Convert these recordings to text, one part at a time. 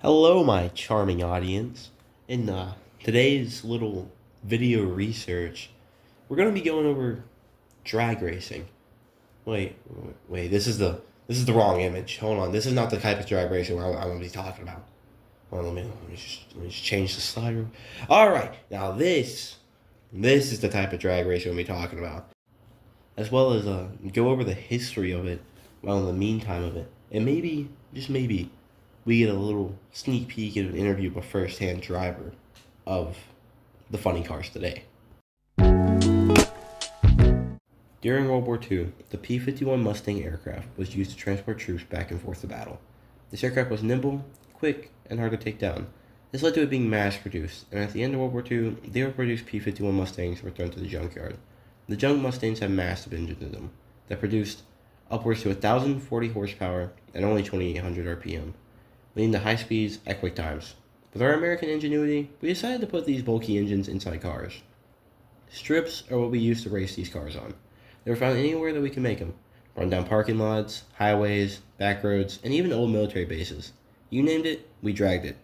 Hello, my charming audience. In today's little video research, we're gonna be going over drag racing. Wait. This is the wrong image. Hold on. This is not the type of drag racing I'm gonna be talking about. Hold on, let me just change the slider. All right. Now this is the type of drag racing we'll be talking about, as well as go over the history of it, while in the meantime of it, and maybe just maybe we get a little sneak peek at an interview with a first-hand driver of the funny cars today. During World War II, the P-51 Mustang aircraft was used to transport troops back and forth to battle. This aircraft was nimble, quick, and hard to take down. This led to it being mass-produced, and at the end of World War II, the overproduced P-51 Mustangs were thrown to the junkyard. The junk Mustangs had massive engines in them that produced upwards to 1,040 horsepower and only 2,800 RPM, leading to high speeds at quick times. With our American ingenuity, we decided to put these bulky engines inside cars. Strips are what we use to race these cars on. They were found anywhere that we could make them. Run down parking lots, highways, back roads, and even old military bases. You named it, we dragged it.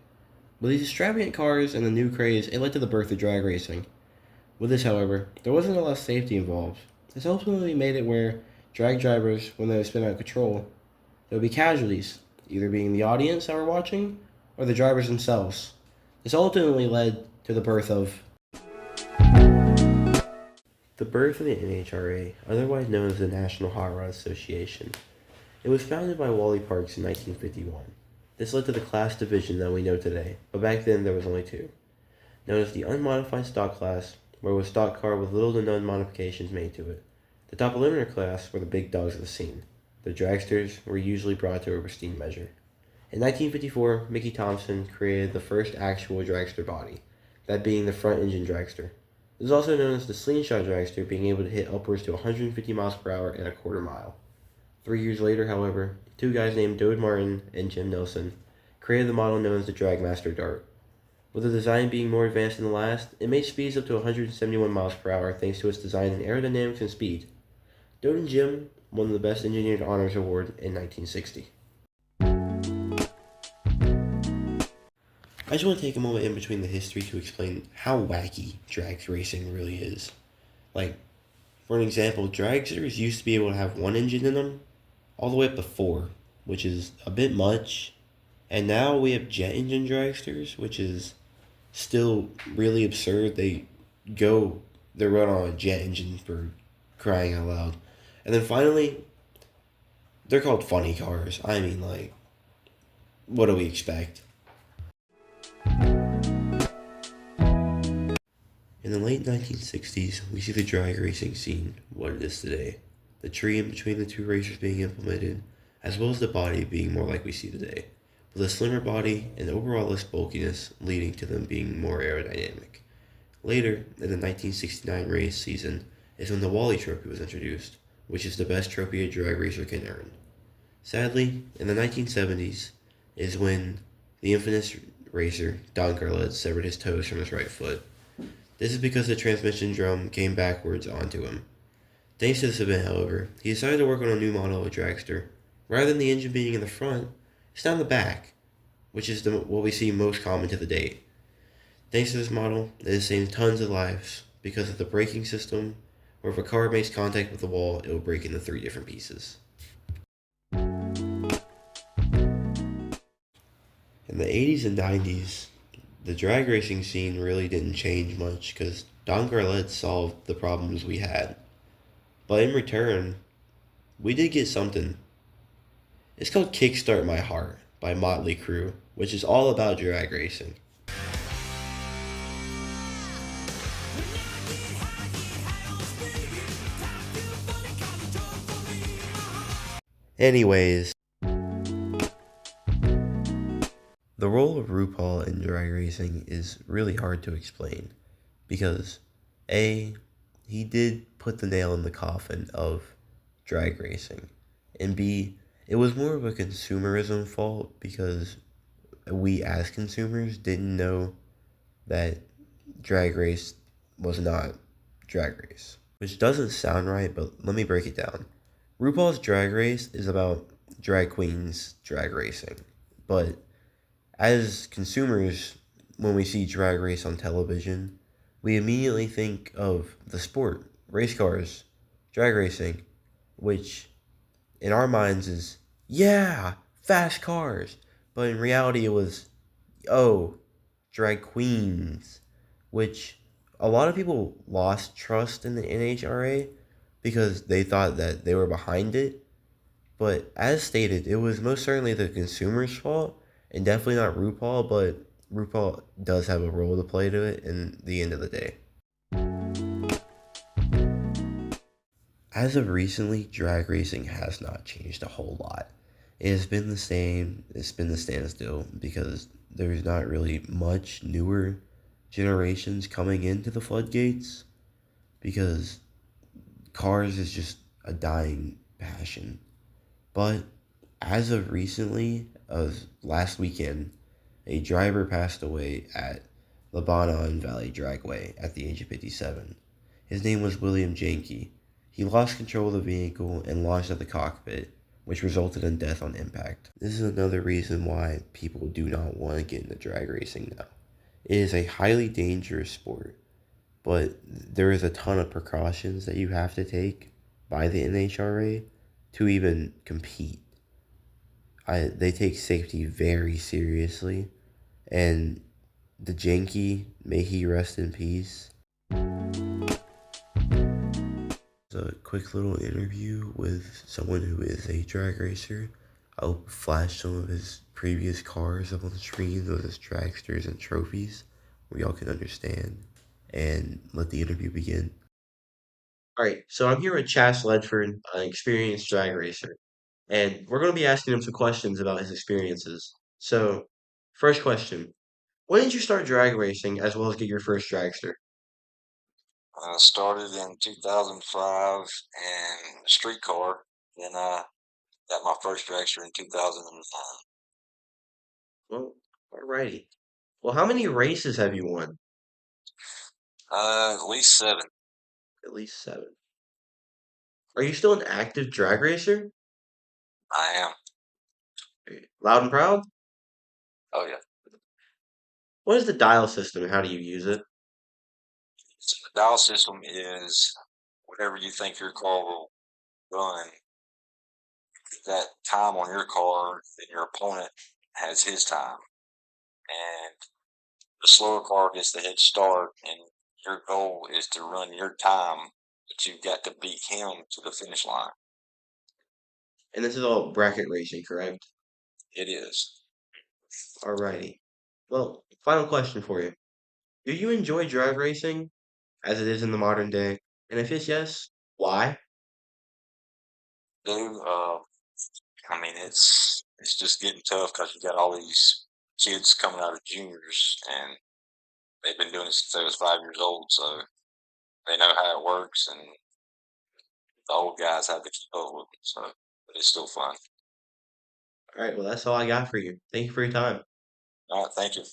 With these extravagant cars and the new craze, it led to the birth of drag racing. With this, however, there wasn't a lot of safety involved. This ultimately made it where drag drivers, when they would spin out of control, there would be casualties, either being the audience that were watching or the drivers themselves. This ultimately led to the birth of the NHRA, otherwise known as the National Hot Rod Association. It was founded by Wally Parks in 1951. This led to the class division that we know today, but back then there was only two. Known as the unmodified stock class, where it was a stock car with little to none modifications made to it. The top limiter class were the big dogs of the scene. The dragsters were usually brought to a pristine measure. In 1954, Mickey Thompson created the first actual dragster body, that being the front engine dragster. It is also known as the slingshot dragster, being able to hit upwards to 150 miles per hour in a quarter mile. 3 years later, however, two guys named Dode Martin and Jim Nelson created the model known as the Dragmaster Dart. With the design being more advanced than the last, it made speeds up to 171 miles per hour thanks to its design in aerodynamics and speed. Dode and Jim won the Best Engineered Honors Award in 1960. I just want to take a moment in between the history to explain how wacky drag racing really is. Like, for an example, dragsters used to be able to have one engine in them all the way up to four, which is a bit much. And now we have jet engine dragsters, which is still really absurd. They run on a jet engine, for crying out loud. And then finally, they're called funny cars. I mean, like, what do we expect? In the late 1960s, we see the drag racing scene, what it is today. The tree in between the two racers being implemented, as well as the body being more like we see today, with a slimmer body and overall less bulkiness, leading to them being more aerodynamic. Later, in the 1969 race season, is when the Wally Trophy was introduced, which is the best trophy a drag racer can earn. Sadly, in the 1970s is when the infamous racer, Don Garled, severed his toes from his right foot. This is because the transmission drum came backwards onto him. Thanks to this event, however, he decided to work on a new model of dragster. Rather than the engine being in the front, it's down the back, which is what we see most common to the date. Thanks to this model, it has saved tons of lives because of the braking system, where if a car makes contact with the wall, it will break into 3 different pieces. In the 80s and 90s, the drag racing scene really didn't change much because Don Garled solved the problems we had. But in return, we did get something. It's called Kickstart My Heart by Motley Crue, which is all about drag racing. Anyways, the role of RuPaul in drag racing is really hard to explain because A, he did put the nail in the coffin of drag racing, and B, it was more of a consumerism fault because we as consumers didn't know that Drag Race was not Drag Race. Which doesn't sound right, but let me break it down. RuPaul's Drag Race is about drag queens drag racing, but As consumers, when we see drag race on television, we immediately think of the sport, race cars, drag racing, which in our minds is, yeah, fast cars. But in reality, it was, oh, drag queens, which a lot of people lost trust in the NHRA because they thought that they were behind it. But as stated, it was most certainly the consumer's fault and definitely not RuPaul, but RuPaul does have a role to play to it in the end of the day. As of recently, drag racing has not changed a whole lot. It has been the same, it's been the standstill because there's not really much newer generations coming into the floodgates because cars is just a dying passion. But as of recently, of last weekend, a driver passed away at Lebanon Valley Dragway at the age of 57. His name was William Janke. He lost control of the vehicle and launched at the cockpit, which resulted in death on impact. This is another reason why people do not want to get into drag racing now. It is a highly dangerous sport, but there is a ton of precautions that you have to take by the NHRA to even compete. They take safety very seriously, and the Janky, may he rest in peace. A quick little interview with someone who is a drag racer. I'll flash some of his previous cars up on the screen, those as dragsters and trophies, where y'all can understand, and let the interview begin. All right, so I'm here with Chas Ledford, an experienced drag racer, and we're going to be asking him some questions about his experiences. So, first question: when did you start drag racing, as well as get your first dragster? I started in 2005 in a streetcar, and I got my first dragster in 2009. Well, alrighty. Well, how many races have you won? At least seven. At least 7. Are you still an active drag racer? I am. Loud and proud? Oh yeah. What is the dial system and how do you use it? So the dial system is whatever you think your car will run. That time on your car, then your opponent has his time, and the slower car gets the head start, and your goal is to run your time, but you've got to beat him to the finish line. And this is all bracket racing, correct? It is. Alrighty. Well, final question for you. Do you enjoy drag racing as it is in the modern day? And if it's yes, why? Do I mean, it's just getting tough because you got all these kids coming out of juniors, and they've been doing it since they was 5 years old, so they know how it works, and the old guys have to keep up with it. So, but it's still fun. Alright, well, that's all I got for you. Thank you for your time. All right, thank you.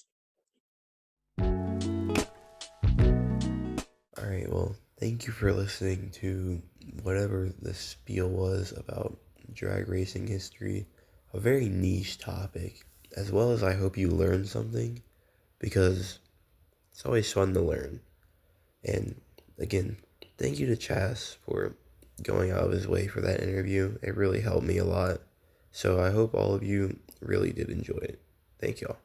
Alright, well, thank you for listening to whatever the spiel was about drag racing history. A very niche topic, as well as I hope you learned something, because it's always fun to learn. And again, thank you to Chas for going out of his way for that interview. It really helped me a lot. So I hope all of you really did enjoy it. Thank y'all.